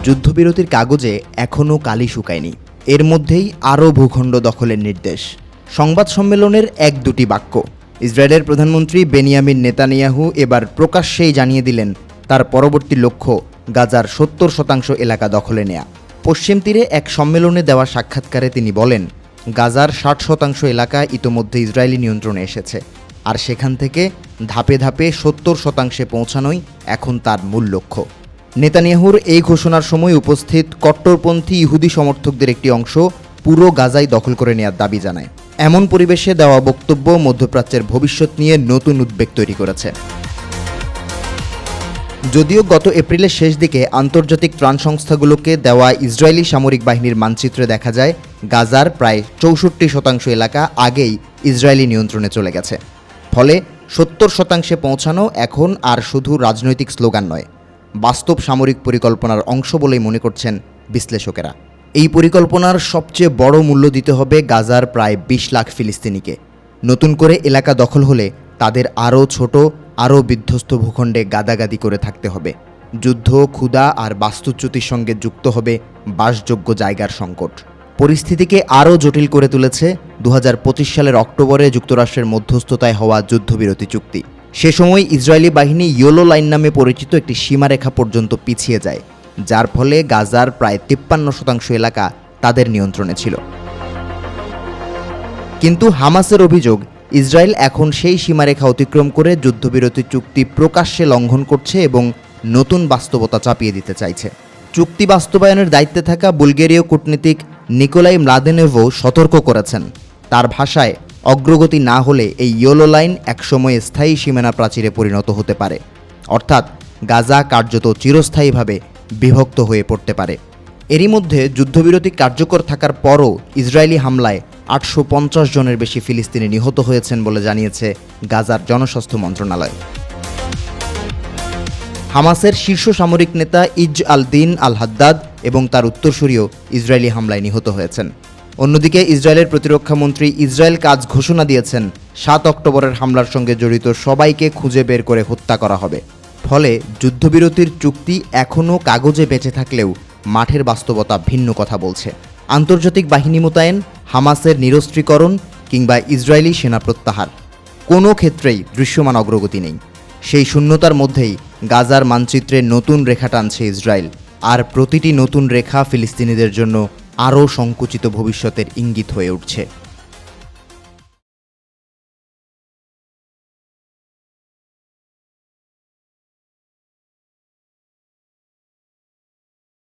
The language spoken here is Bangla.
যুদ্ধবিরতির কাগজে এখনও কালি শুকায়নি। এর মধ্যেই আরও ভূখণ্ড দখলের নির্দেশ। সংবাদ সম্মেলনের এক দুটি বাক্য। ইসরায়েলের প্রধানমন্ত্রী বেনিয়ামিন নেতানিয়াহু এবার প্রকাশ্যেই জানিয়ে দিলেন তার পরবর্তী লক্ষ্য গাজার ৭০% এলাকা দখলে নেয়া। পশ্চিম তীরে এক সম্মেলনে দেওয়া সাক্ষাৎকারে তিনি বলেন, গাজার ৬০% এলাকা ইতোমধ্যে ইসরায়েলি নিয়ন্ত্রণে এসেছে, আর সেখান থেকে ধাপে ধাপে ৭০% পৌঁছানোই এখন তার মূল লক্ষ্য। নেতানিয়াহুর এই ঘোষণার সময় উপস্থিত কট্টরপন্থী ইহুদি সমর্থকদের একটি অংশ পুরো গাজাই দখল করে নেওয়ার দাবি জানায়। এমন পরিবেশে দেওয়া বক্তব্য মধ্যপ্রাচ্যের ভবিষ্যৎ নিয়ে নতুন উদ্বেগ তৈরি করেছে। যদিও গত এপ্রিলের শেষ দিকে আন্তর্জাতিক ত্রাণ সংস্থাগুলোকে দেওয়া ইসরায়েলি সামরিক বাহিনীর মানচিত্রে দেখা যায় গাজার প্রায় ৬৪% এলাকা আগেই ইসরায়েলি নিয়ন্ত্রণে চলে গেছে। ফলে ৭০% পৌঁছানো এখন আর শুধু রাজনৈতিক স্লোগান নয়, বাস্তব সামরিক পরিকল্পনার অংশ বলেই মনে করছেন বিশ্লেষকেরা। এই পরিকল্পনার সবচেয়ে বড় মূল্য দিতে হবে গাজার প্রায় ২০ লাখ ফিলিস্তিনিকে। নতুন করে এলাকা দখল হলে তাদের আরও ছোট, আরও বিধ্বস্ত ভূখণ্ডে গাদাগাদি করে থাকতে হবে। যুদ্ধ, ক্ষুধা আর বাস্তুচ্যুতির সঙ্গে যুক্ত হবে বাসযোগ্য জায়গার সংকট। পরিস্থিতিকে আরও জটিল করে তুলেছে ২০২৫ সালের অক্টোবরে যুক্তরাষ্ট্রের মধ্যস্থতায় হওয়া যুদ্ধবিরতি চুক্তি। সে সময় ইসরায়েলি বাহিনী ইয়েলো লাইন নামে পরিচিত একটি সীমারেখা পর্যন্ত পিছিয়ে যায়, যার ফলে গাজার প্রায় ৫৩% এলাকা তাদের নিয়ন্ত্রণে ছিল। কিন্তু হামাসের অভিযোগ, ইসরায়েল এখন সেই সীমারেখা অতিক্রম করে যুদ্ধবিরতি চুক্তি প্রকাশ্যে লঙ্ঘন করছে এবং নতুন বাস্তবতা চাপিয়ে দিতে চাইছে। চুক্তি বাস্তবায়নের দায়িত্বে থাকা বুলগেরীয় কূটনীতিক নিকোলাই মলাদেনভও সতর্ক করেছেন। তার ভাষায়, অগ্রগতি না হলে এই ইয়েলো লাইন একসময় স্থায়ী সীমানা প্রাচীরে পরিণত হতে পারে, অর্থাৎ গাজা কার্যত চিরস্থায়ীভাবে বিভক্ত হয়ে পড়তে পারে। এরই মধ্যে যুদ্ধবিরতি কার্যকর থাকার পরও ইসরায়েলি হামলায় ৮৫০ জনের বেশি ফিলিস্তিনি নিহত হয়েছেন বলে জানিয়েছে গাজার জনস্বাস্থ্য মন্ত্রণালয়। হামাসের শীর্ষ সামরিক নেতা ইজ আল-দিন আল-হাদ্দাদ এবং তার উত্তরসূরিও ইসরায়েলি হামলায় নিহত হয়েছেন। অন্যদিকে ইসরায়েলের প্রতিরক্ষামন্ত্রী ইসরায়েল কাজ ঘোষণা দিয়েছেন ৭ অক্টোবরের হামলার সঙ্গে জড়িত সবাইকে খুঁজে বের করে হত্যা করা হবে। ফলে যুদ্ধবিরতির চুক্তি এখনও কাগজে বেঁচে থাকলেও মাঠের বাস্তবতা ভিন্ন কথা বলছে। আন্তর্জাতিক বাহিনী মোতায়েন, হামাসের নিরস্ত্রীকরণ কিংবা ইসরায়েলি সেনা প্রত্যাহার, কোনো ক্ষেত্রেই দৃশ্যমান অগ্রগতি নেই। সেই শূন্যতার মধ্যেই গাজার মানচিত্রে নতুন রেখা টানছে ইসরায়েল, আর প্রতিটি নতুন রেখা ফিলিস্তিনিদের জন্য আরও সংকুচিত ভবিষ্যতের ইঙ্গিত হয়ে উঠছে।